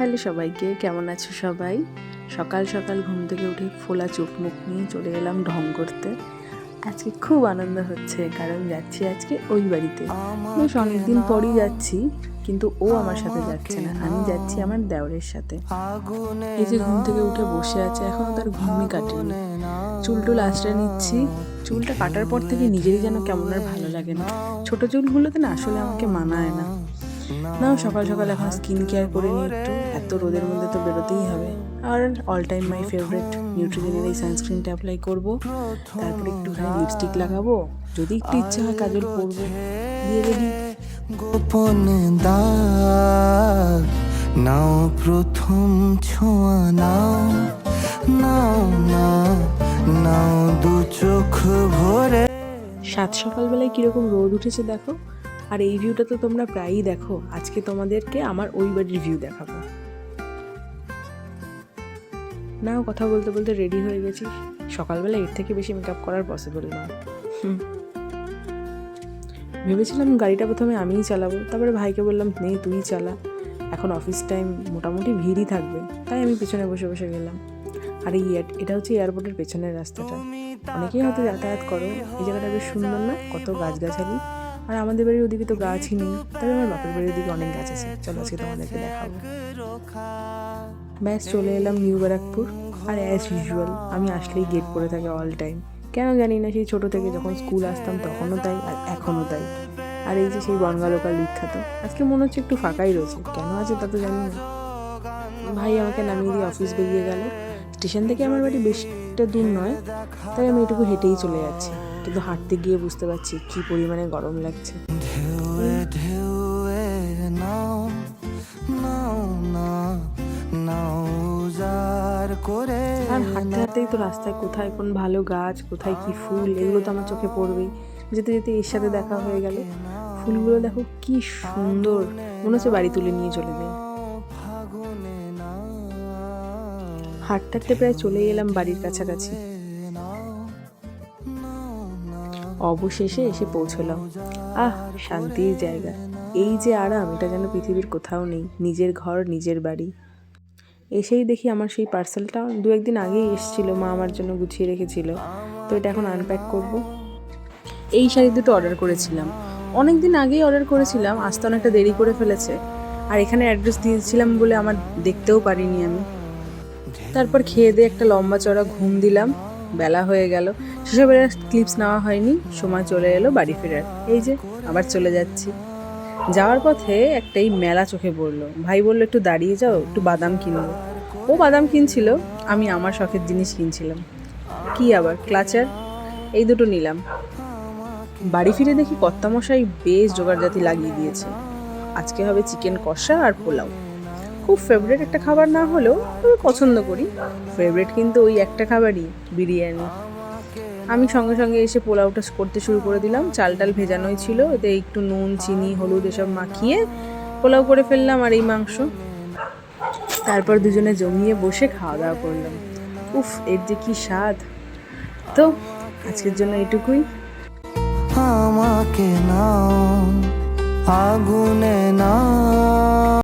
Hello সবাইকে, কেমন আছো সবাই? সকাল সকাল ঘুম থেকে উঠে ফোলা চোখ মুখ নিয়ে চলে এলাম ঢং করতে। আজকে খুব আনন্দ হচ্ছে, কারণ যাচ্ছি আজকে ওই বাড়িতে। বেশ অনেকদিন পরই যাচ্ছি, কিন্তু ও আমার সাথে যাচ্ছে না, আমি যাচ্ছি আমার দেওরের সাথে। এই যে ঘুম থেকে উঠে বসে আছে, এখনও তার ঘুমই কাটেনি। চুল টুল আঁচড়ে নিচ্ছি। চুলটা কাটার পর থেকে নিজেরই যেন কেমন আর ভালো লাগে না। ছোট চুলগুলোতে না আসলে আমাকে মানায় না। নাও সকাল সকাল এখন স্কিন কেয়ার করে নিই একটু, এত রোদের মধ্যে তো বেরোতেই হবে। আর অল টাইম মাই ফেভারিট নিউট্রিজেনের এই সানস্ক্রিনটা অ্যাপ্লাই করবো, তারপরে একটুখানি লিপস্টিক লাগাবো, যদি একটু ইচ্ছা হয় কাজল পরবো, দিয়ে রেডি। গোপন দাগ নাও, প্রথম ছোঁয়া নাও, নাও না নাও দু চোখ ভরে। সাত সকালবেলায় কিরকম রোদ উঠেছে দেখো। আর এই ভিউটা তো তোমরা প্রায়ই দেখো, আজকে তোমাদেরকে আমার ওই বাড়ির ভিউ দেখাবো। নাও কথা বলতে বলতে রেডি হয়ে গেছি। সকালবেলা এর থেকে বেশি মেকআপ করার পসিবল না। ভেবেছিলাম গাড়িটা প্রথমে আমিই চালাবো, তারপরে ভাইকে বললাম নেই তুই চালা, এখন অফিস টাইম, মোটামুটি ভিড়ই থাকবে, তাই আমি পেছনে বসে বসে গেলাম। আর এটা হচ্ছে এয়ারপোর্টের পেছনের রাস্তাটা। অনেকেই হয়তো যাতায়াত করো, এই জায়গাটা বেশ সুন্দর না, কত গাছগাছালি। আর আমাদের বাড়ির ওদিকে তো গাছই নেই, তবে আমার বাপের বাড়ির ওদিকে অনেক গাছ আছে, চলো আজকে তোমাদেরকে দেখাবো। ব্যাস চলে এলাম নিউ ব্যারাকপুর। আর অ্যাজ ইউজুয়াল আমি আসলেই গেট পড়ে থাকে অল টাইম, কেন জানি না, সেই ছোটো থেকে যখন স্কুল আসতাম তখনও তাই, আর এখনও তাই। আর এই যে সেই বনগা লোকাল বিখ্যাত, আজকে মনে হচ্ছে একটু ফাঁকাই রয়েছে, কেন আছে তা তো জানি না। ভাই আমাকে নামিয়ে দিয়ে অফিস বেরিয়ে গেল। স্টেশন থেকে আমার বাড়ি বেশিটা দূর নয়, তাই আমি এটুকু হেঁটেই চলে যাচ্ছি, কিন্তু হাঁটতে গিয়ে বুঝতে পারছি কী পরিমাণে গরম লাগছে। ঢেউয়ে ঢেউয়ে নাও, নাও না নাও উজাড় করে। আর হাঁটতে হাঁটতেই তো রাস্তায় কোথায় কোন ভালো গাছ, কোথায় কি ফুল, এগুলো তো আমার চোখে পড়বেই। যেতে যেতে এর সাথে দেখা হয়ে গেল। ফুলগুলো দেখো কি সুন্দর, মনে হচ্ছে বাড়ি তুলে নিয়ে চলে যাই। হাঁটতে হাঁটতে প্রায় চলে এলাম বাড়ির কাছাকাছি। অবশেষে এসে পৌঁছলাম। আহ, শান্তির জায়গা, এই যে আরাম, এটা যেন পৃথিবীর কোথাও নেই। নিজের ঘর, নিজের বাড়ি। এসেই দেখি আমার সেই পার্সেলটা দু একদিন আগেই এসেছিলো, মা আমার জন্য গুছিয়ে রেখেছিল, তো এটা এখন আনপ্যাক করব। এই শাড়ি দুটো অর্ডার করেছিলাম, অনেক দিন আগেই অর্ডার করেছিলাম, আসতে অনেকটা দেরি করে ফেলেছে। আর এখানে অ্যাড্রেস দিয়েছিলাম বলে আমার দেখতেও পারিনি আমি। তারপর খেয়ে দিয়ে একটা লম্বা চড়া ঘুম দিলাম, বেলা হয়ে গেল। সেসবের ক্লিপস নেওয়া হয়নি, সময় চলে এলো বাড়ি ফেরার। এই যে আবার চলে যাচ্ছি। যাওয়ার পথে একটাই মেলা চোখে পড়লো। ভাই বললো একটু দাঁড়িয়ে যাও, একটু বাদাম কিনবো। ও বাদাম কিনছিল, আমি আমার শখের জিনিস কিনছিলাম। কি আবার ক্লাচার, এই দুটো নিলাম। বাড়ি ফিরে দেখি কর্তামশাই বেশ জোগাড়জাতি লাগিয়ে দিয়েছে। আজকে হবে চিকেন কষা আর পোলাও। খুব ফেভারিট একটা খাবার না হলেও তবে পছন্দ করি। ফেভারিট কিন্তু ওই একটা খাবারই, বিরিয়ানি। আমি সঙ্গে সঙ্গে এসে পোলাওটা করতে শুরু করে দিলাম। চাল টাল ভেজানোই ছিল, এতে একটু নুন চিনি হলুদ এসব মাখিয়ে পোলাও করে ফেললাম। আর এই মাংস, তারপর দুজনে জমিয়ে বসে খাওয়া দাওয়া করলাম। উফ, এর যে কি স্বাদ। তো আজকের জন্য এটুকুই। আমাকে নাও, আগুনে নাও।